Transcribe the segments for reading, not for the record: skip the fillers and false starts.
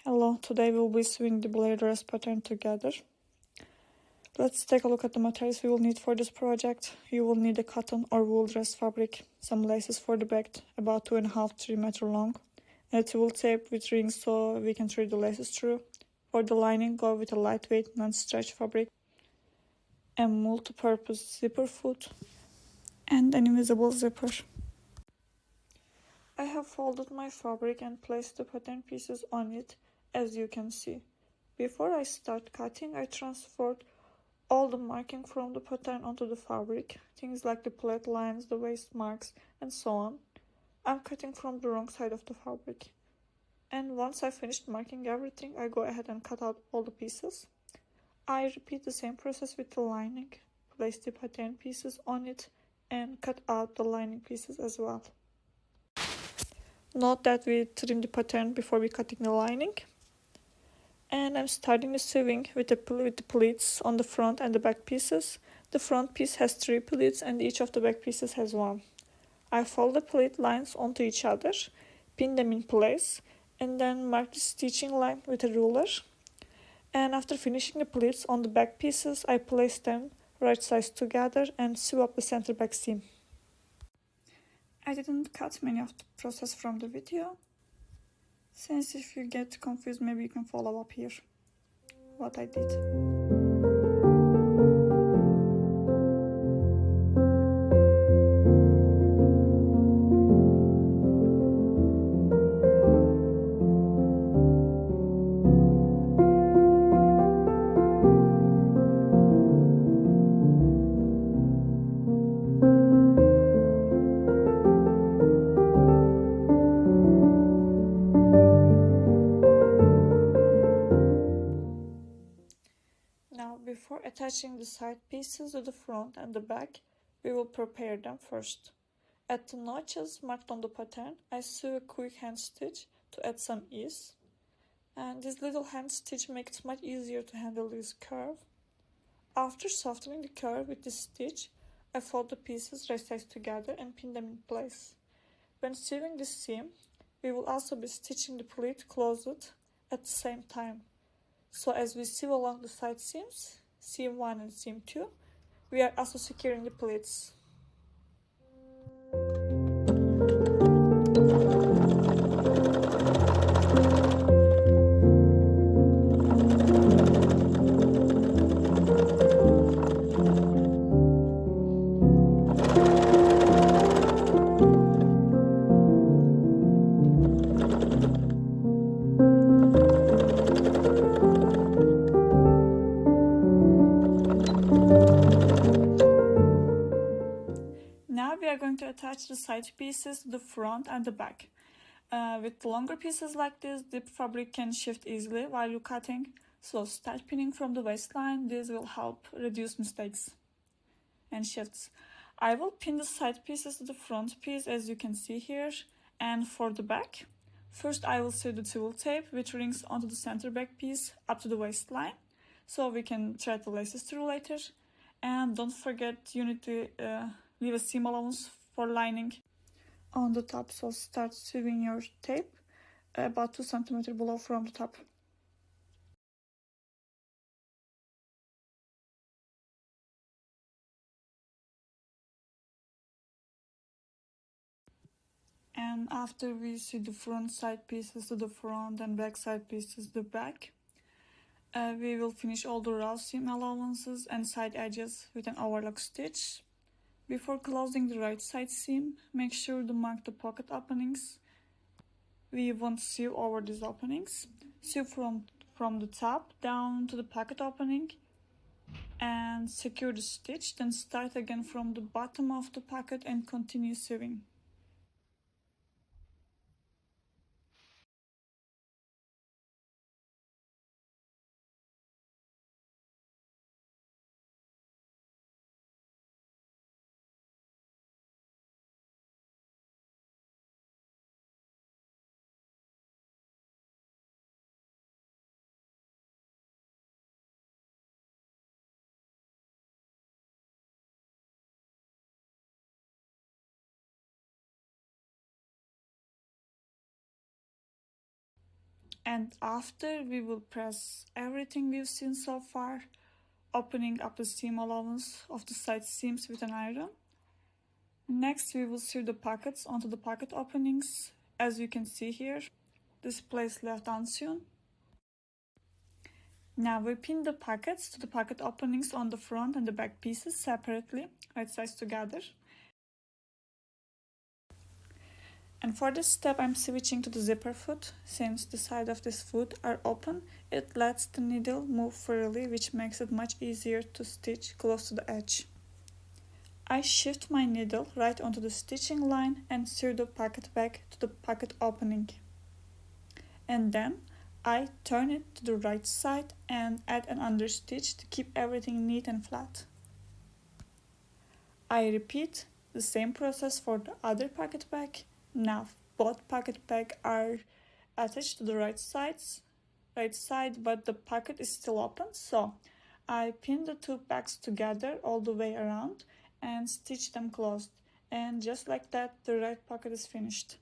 Hello, today we'll be sewing the Blair dress pattern together. Let's take a look at the materials we will need for this project. You will need a cotton or wool dress fabric, some laces for the back, about 2.5–3 meters long, and a Twill tape with rings so we can thread the laces through. For the lining, go with a lightweight, non-stretch fabric, a multi-purpose zipper foot, and an invisible zipper. I have folded my fabric and placed the pattern pieces on it, as you can see. Before I start cutting, I transferred all the marking from the pattern onto the fabric, things like the pleat lines, the waist marks, and so on. I'm cutting from the wrong side of the fabric. And once I finished marking everything, I go ahead and cut out all the pieces. I repeat the same process with the lining, place the pattern pieces on it, and cut out the lining pieces as well. Note that we trim the pattern before we cutting the lining. And I'm starting the sewing with the pleats on the front and the back pieces. The front piece has 3 pleats and each of the back pieces has 1. I fold the pleat lines onto each other, pin them in place, and then mark the stitching line with a ruler. And after finishing the pleats on the back pieces, I place them right sides together and sew up the center back seam. I didn't cut many of the process from the video, since if you get confused, maybe you can follow up here what I did. Now, before attaching the side pieces to the front and the back, we will prepare them first. At the notches marked on the pattern, I sew a quick hand stitch to add some ease. And this little hand stitch makes it much easier to handle this curve. After softening the curve with this stitch, I fold the pieces right sides together and pin them in place. When sewing this seam, we will also be stitching the pleat closet at the same time. So as we sew along the side seams, seam 1 and seam 2, we are also securing the pleats. Now we are going to attach the side pieces to the front and the back. With longer pieces like this, the fabric can shift easily while you're cutting, so start pinning from the waistline. This will help reduce mistakes and shifts. I will pin the side pieces to the front piece, as you can see here, and for the back, first I will sew the Twill tape with rings onto the center back piece up to the waistline, so we can thread the laces through later. And don't forget, you need to leave a seam allowance for lining on the top, so start sewing your tape about 2 cm below from the top. And after we sew the front side pieces to the front and back side pieces to the back, we will finish all the raw seam allowances and side edges with an overlock stitch. Before closing the right side seam, make sure to mark the pocket openings. We won't sew over these openings. Sew from the top down to the pocket opening and secure the stitch, then start again from the bottom of the pocket and continue sewing. And after, we will press everything we've seen so far, opening up the seam allowance of the side seams with an iron. Next, we will sew the pockets onto the pocket openings. As you can see here, this place left unsewn. Now we pin the pockets to the pocket openings on the front and the back pieces separately, right sides together. And for this step, I'm switching to the zipper foot. Since the side of this foot are open, it lets the needle move freely, which makes it much easier to stitch close to the edge. I shift my needle right onto the stitching line and sew the pocket back to the pocket opening. And then I turn it to the right side and add an understitch to keep everything neat and flat. I repeat the same process for the other pocket back. Now both pocket back are attached to the right side, but the pocket is still open, so I pin the two backs together all the way around and stitch them closed. And just like that, the right pocket is finished.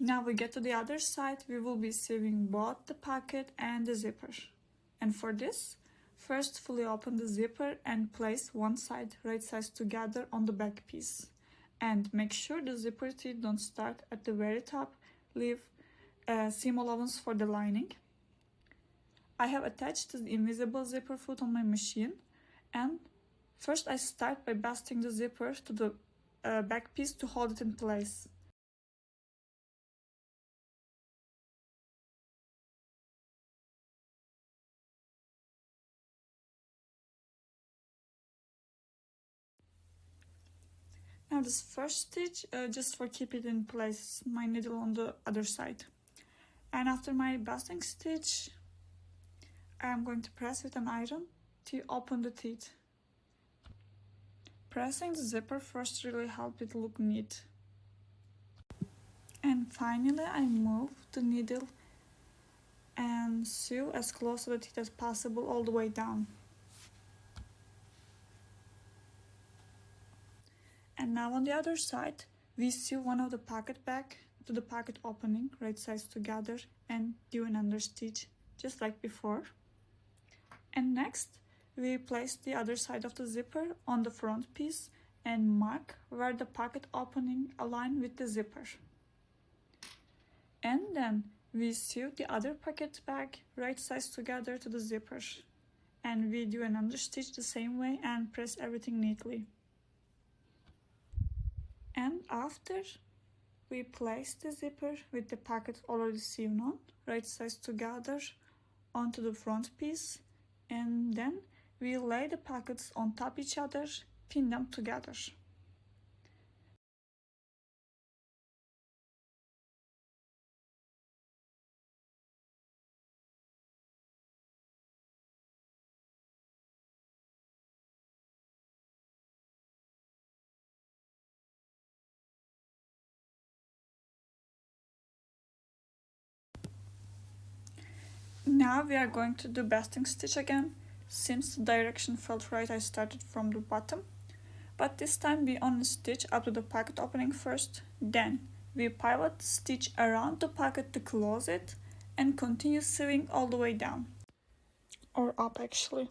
Now we get to the other side, we will be sewing both the pocket and the zipper. And for this, first fully open the zipper and place one side right sides together on the back piece. And make sure the zipper teeth don't start at the very top, leave seam allowance for the lining. I have attached the invisible zipper foot on my machine, and first I start by basting the zipper to the back piece to hold it in place. Now this first stitch, just for keep it in place, my needle on the other side. And after my basting stitch, I am going to press with an iron to open the teeth. Pressing the zipper first really helps it look neat. And finally I move the needle and sew as close to the teeth as possible all the way down. And now on the other side, we sew one of the pocket back to the pocket opening, right sides together, and do an understitch, just like before. And next, we place the other side of the zipper on the front piece and mark where the pocket opening align with the zipper. And then we sew the other pocket back right sides together to the zipper. And we do an understitch the same way and press everything neatly. And after, we place the zipper with the pocket already sewn on, right sides together, onto the front piece, and then we lay the pockets on top each other, pin them together. Now we are going to do basting stitch again. Since the direction felt right, I started from the bottom. But this time we only stitch up to the pocket opening first. Then we pivot stitch around the pocket to close it and continue sewing all the way down. Or up actually.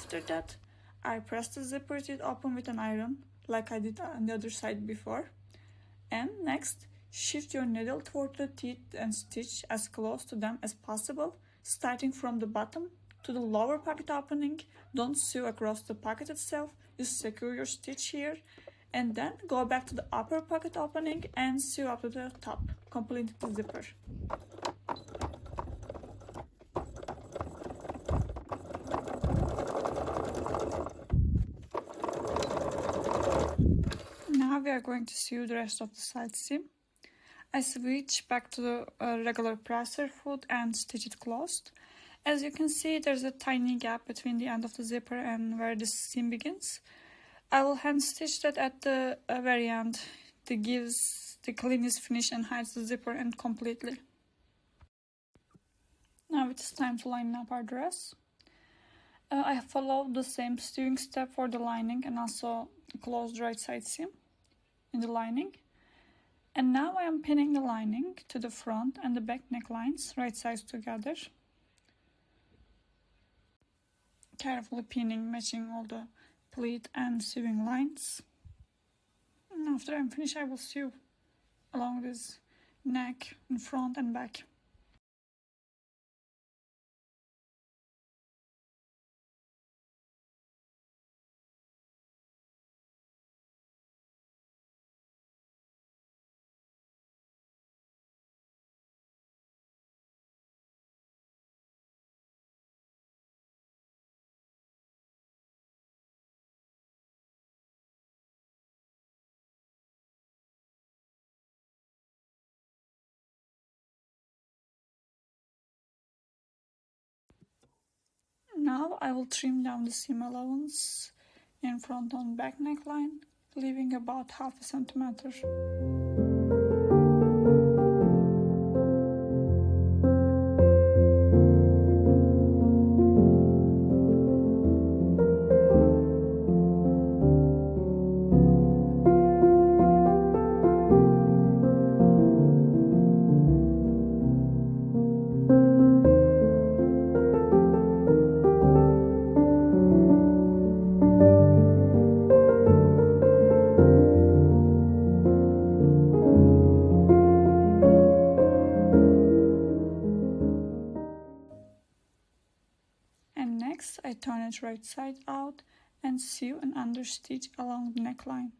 After that, I press the zipper teeth open with an iron, like I did on the other side before. And next, shift your needle toward the teeth and stitch as close to them as possible, starting from the bottom to the lower pocket opening. Don't sew across the pocket itself, just secure your stitch here, and then go back to the upper pocket opening and sew up to the top, completing the zipper. Now we are going to sew the rest of the side seam. I switch back to the regular presser foot and stitch it closed. As you can see, there's a tiny gap between the end of the zipper and where the seam begins. I will hand stitch that at the very end. That gives the cleanest finish and hides the zipper end completely. Now it's time to line up our dress. I followed the same sewing step for the lining and also closed right side seam in the lining. And now I am pinning the lining to the front and the back necklines, right sides together. Carefully pinning, matching all the pleat and sewing lines. And after I'm finished, I will sew along this neck in front and back. Now I will trim down the seam allowance in front and back neckline, leaving about half a centimeter. And next I turn it right side out and sew an understitch along the neckline.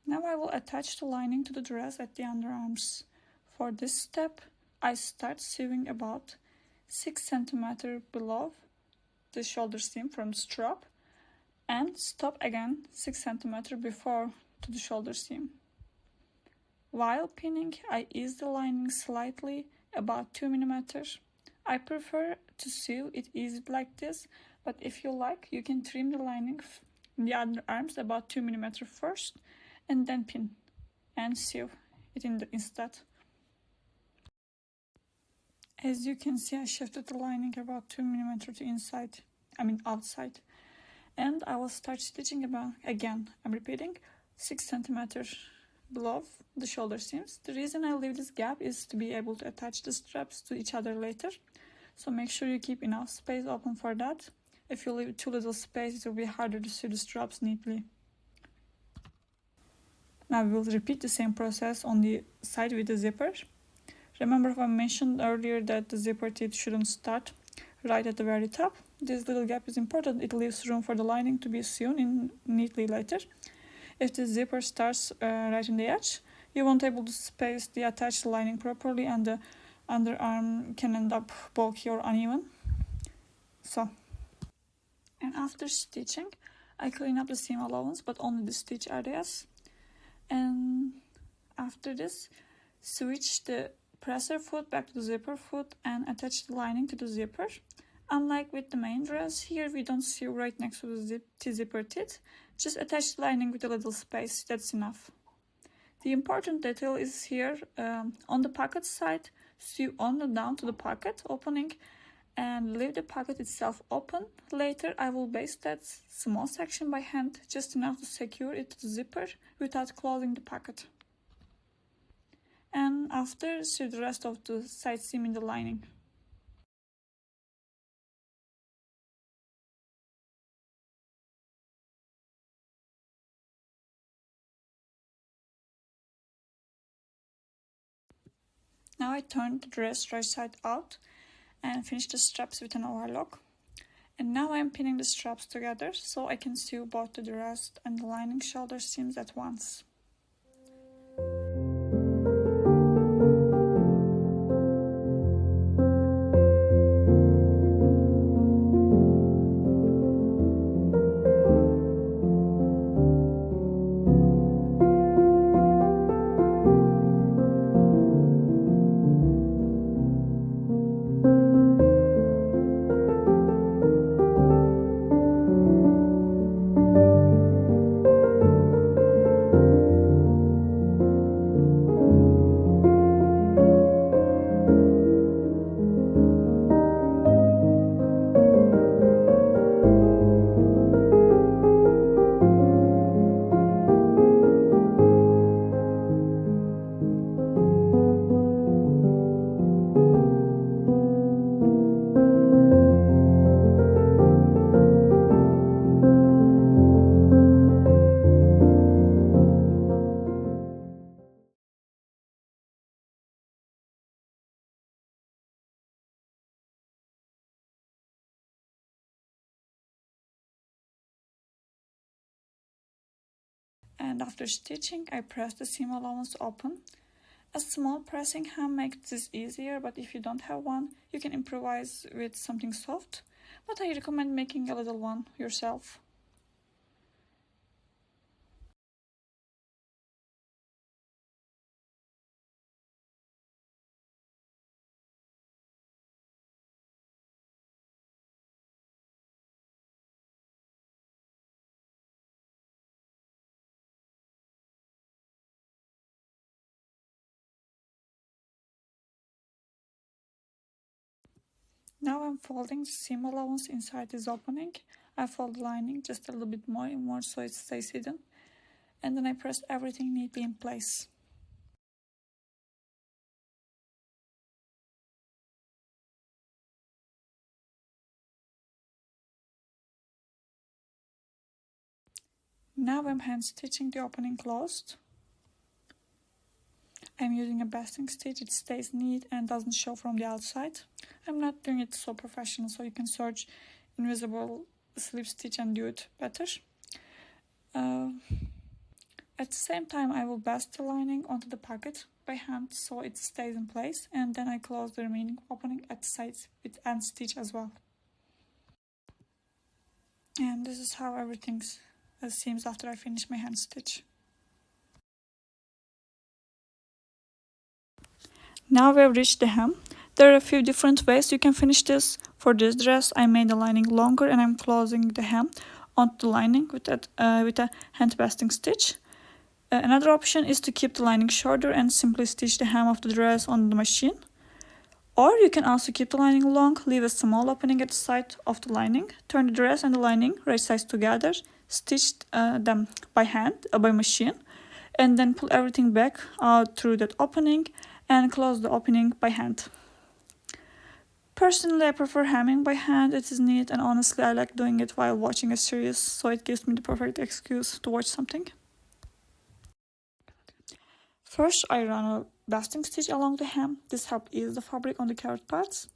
Now I will attach the lining to the dress at the underarms. For this step, I start sewing about 6 cm below the shoulder seam from the strap and stop again 6 cm before to the shoulder seam. While pinning, I ease the lining slightly, about 2 mm. I prefer to sew it easy like this, but if you like, you can trim the lining in the underarms about 2 mm first and then pin and sew it instead. As you can see, I shifted the lining about 2 mm to outside, and I will start stitching about again. I'm repeating 6 cm below the shoulder seams. The reason I leave this gap is to be able to attach the straps to each other later, so make sure you keep enough space open for that. If you leave too little space, it will be harder to sew the straps neatly. Now we will repeat the same process on the side with the zipper. Remember how I mentioned earlier that the zipper teeth shouldn't start right at the very top. This little gap is important. It leaves room for the lining to be sewn in neatly later. If the zipper starts right in the edge, you won't be able to space the attached lining properly and the underarm can end up bulky or uneven. And after stitching, I clean up the seam allowance, but only the stitch areas. And after this, switch the presser foot back to the zipper foot and attach the lining to the zipper. Unlike with the main dress, here we don't sew right next to the T-zipper teeth. Just attach the lining with a little space, that's enough. The important detail is here on the pocket side, sew only down to the pocket opening and leave the pocket itself open. Later I will baste that small section by hand, just enough to secure it to the zipper without closing the pocket. And after, sew the rest of the side seam in the lining. Now I turn the dress right side out and finish the straps with an overlock. And now I'm pinning the straps together so I can sew both the dress and the lining shoulder seams at once. And after stitching, I press the seam allowance open. A small pressing hem makes this easier, but if you don't have one, you can improvise with something soft. But I recommend making a little one yourself. Now I'm folding the seam allowance inside this opening. I fold the lining just a little bit more so it stays hidden. And then I press everything neatly in place. Now I'm hand stitching the opening closed. I'm using a basting stitch, it stays neat and doesn't show from the outside. I'm not doing it so professional, so you can search invisible slip stitch and do it better. At the same time, I will bast the lining onto the pocket by hand so it stays in place, and then I close the remaining opening at the sides with end stitch as well. And this is how everything seems after I finish my hand stitch. Now we have reached the hem. There are a few different ways you can finish this. For this dress, I made the lining longer and I'm closing the hem onto the lining with a hand basting stitch. Another option is to keep the lining shorter and simply stitch the hem of the dress on the machine. Or you can also keep the lining long, leave a small opening at the side of the lining, turn the dress and the lining right sides together, stitch them by hand, by machine, and then pull everything back out through that opening and close the opening by hand. Personally, I prefer hemming by hand. It is neat, and honestly, I like doing it while watching a series, so it gives me the perfect excuse to watch something. First, I run a basting stitch along the hem. This helps ease the fabric on the carrot parts.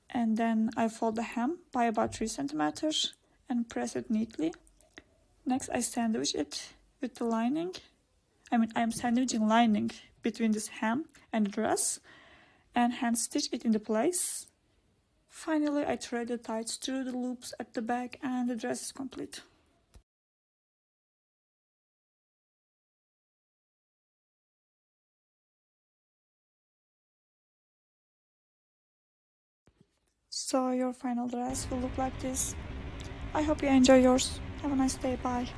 And then I fold the hem by about 3 centimeters and press it neatly. Next, I sandwich it with the lining. I'm sandwiching lining between this hem and the dress and hand stitch it into place. Finally, I thread the tights through the loops at the back and the dress is complete. So your final dress will look like this. I hope you enjoy yours. Have a nice day. Bye.